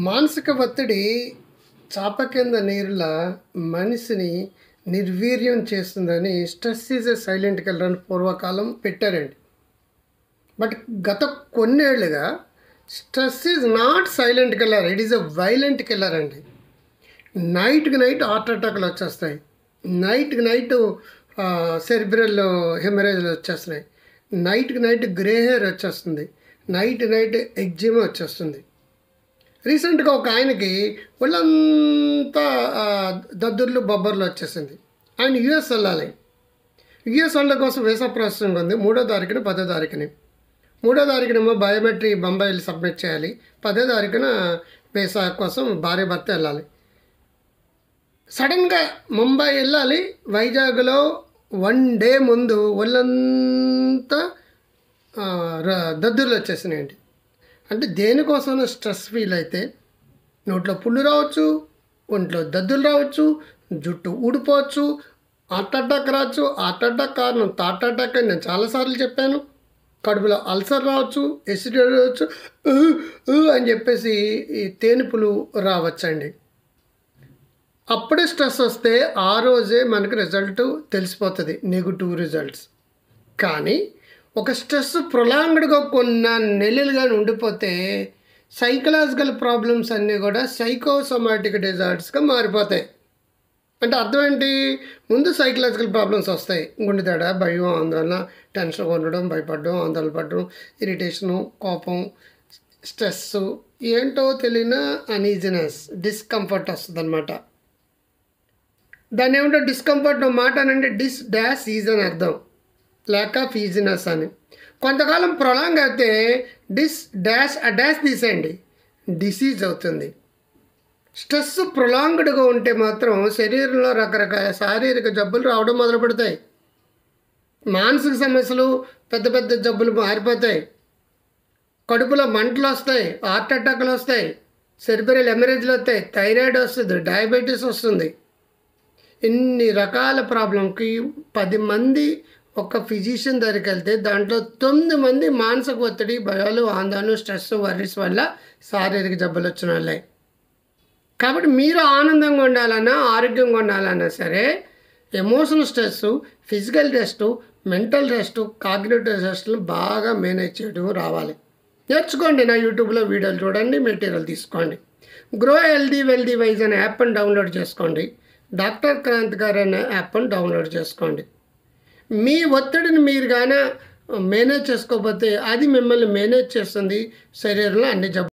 మానసిక ఒత్తిడి చాప కింద నీరులా మనిషిని నిర్వీర్యం చేస్తుందని stress is a silent killer అని పూర్వకాలం పెట్టారండి. బట్ గత కొన్నేళ్లుగా stress is not silent killer, it is a violent killer అండి. నైట్కి నైట్ హార్ట్ అటాక్లు వచ్చేస్తాయి, నైట్కి నైట్ సెరిబ్రల్ హెమరేజ్లు వచ్చేస్తున్నాయి, నైట్కి నైట్ గ్రే హెయిర్ వచ్చేస్తుంది, నైట్ నైట్ ఎగ్జిమా వచ్చేస్తుంది. రీసెంట్గా ఒక ఆయనకి ఒళ్ళంతా దద్దుర్లు బొబ్బర్లు వచ్చేసింది. ఆయన యూఎస్ వెళ్ళాలి. యూఎస్ వెళ్ళడం కోసం వీసా ప్రాసెసింగ్ ఉంది. 3వ తారీఖున 10వ తారీఖుని 3వ తారీఖునేమో బయోమెట్రీ బొంబాయిలు సబ్మిట్ చేయాలి. 10వ తారీఖున వీసా కోసం భార్య భర్త వెళ్ళాలి. సడన్గా ముంబై వెళ్ళాలి. వైజాగ్లో 1 డే ముందు ఒళ్ళంతా దద్దుర్లు వచ్చేసినాయండి. అంటే దేనికోసం స్ట్రెస్ ఫీల్ అయితే నోట్లో పుళ్ళు రావచ్చు, ఒంట్లో దద్దులు రావచ్చు, జుట్టు ఊడిపోవచ్చు, హార్ట్ అటాక్ రావచ్చు. హార్ట్ అటాక్ కారణం థాట్ అటాక్ అని నేను చాలాసార్లు చెప్పాను. కడుపులో అల్సర్ రావచ్చు, ఎసిడిటీ రావచ్చు అని చెప్పేసి ఈ తేనుపులు రావచ్చండి. అప్పుడే స్ట్రెస్ వస్తే ఆ రోజే మనకి రిజల్ట్ తెలిసిపోతుంది, నెగిటివ్ రిజల్ట్స్. కానీ ఒక స్ట్రెస్ ప్రొలాంగ్డ్గా కొన్ని నెలలుగా ఉండిపోతే సైకలాజికల్ ప్రాబ్లమ్స్ అన్నీ కూడా సైకోసోమాటిక్ డిజార్డర్స్గా మారిపోతాయి. అంటే అర్థం ఏంటి? ముందు సైకలాజికల్ ప్రాబ్లమ్స్ వస్తాయి, గుండె దడ, భయం, ఆందోళన, టెన్షన్గా ఉండడం, భయపడడం, ఆందోళన పడడం, ఇరిటేషను, కోపం, స్ట్రెస్, ఏంటో తెలియని అనీజినెస్, డిస్కంఫర్ట్ వస్తుంది అనమాట. దాన్ని ఏమంటే డిస్కంఫర్ట్ మాట అనంటే డిస్ డాష్ ఈజ్ అని అర్థం, ల్యాక్ ఆఫ్ ఈజినెస్ అని. కొంతకాలం ప్రొలాంగ్ అయితే డిస్ డాష్ ఆ డాష్ తీసేయండి, డిసీజ్ అవుతుంది. స్ట్రెస్ ప్రొలాంగ్డ్గా ఉంటే మాత్రం శరీరంలో రకరకాల శారీరక జబ్బులు రావడం మొదలు పెడతాయి. మానసిక సమస్యలు, పెద్ద పెద్ద జబ్బులు మారిపోతాయి. కడుపులో మంటలు వస్తాయి, హార్ట్ అటాక్లు వస్తాయి, సెరిబ్రల్ హెమరేజ్లు వస్తాయి, థైరాయిడ్ వస్తుంది, డయాబెటీస్ వస్తుంది. ఇన్ని రకాల ప్రాబ్లంకి 10 మంది ఒక ఫిజిషియన్ దగ్గరికి వెళ్తే దాంట్లో 9 మంది మానసిక ఒత్తిడి, భయాలు, ఆందోళన, స్ట్రెస్, వర్రీస్ వల్ల శారీరక జబ్బులు వచ్చిన వాళ్ళే. కాబట్టి మీరు ఆనందంగా ఉండాలన్నా, ఆరోగ్యంగా ఉండాలన్నా సరే emotional stress, physical rest, mental rest, cognitive రెస్ట్ని బాగా మేనేజ్ చేయడం రావాలి. నేర్చుకోండి. నా యూట్యూబ్లో వీడియోలు చూడండి, మెటీరియల్ తీసుకోండి. గ్రో హెల్దీ వెల్దీ వైజ్ అనే యాప్ని డౌన్లోడ్ చేసుకోండి. డాక్టర్ క్రాంత్ గారు అనే యాప్ని డౌన్లోడ్ చేసుకోండి. మీ ఒత్తిడిని మీరు కానీ మేనేజ్ చేసుకోకపోతే అది మిమ్మల్ని మేనేజ్ చేస్తుంది, శరీరంలో అన్ని జబ్బులు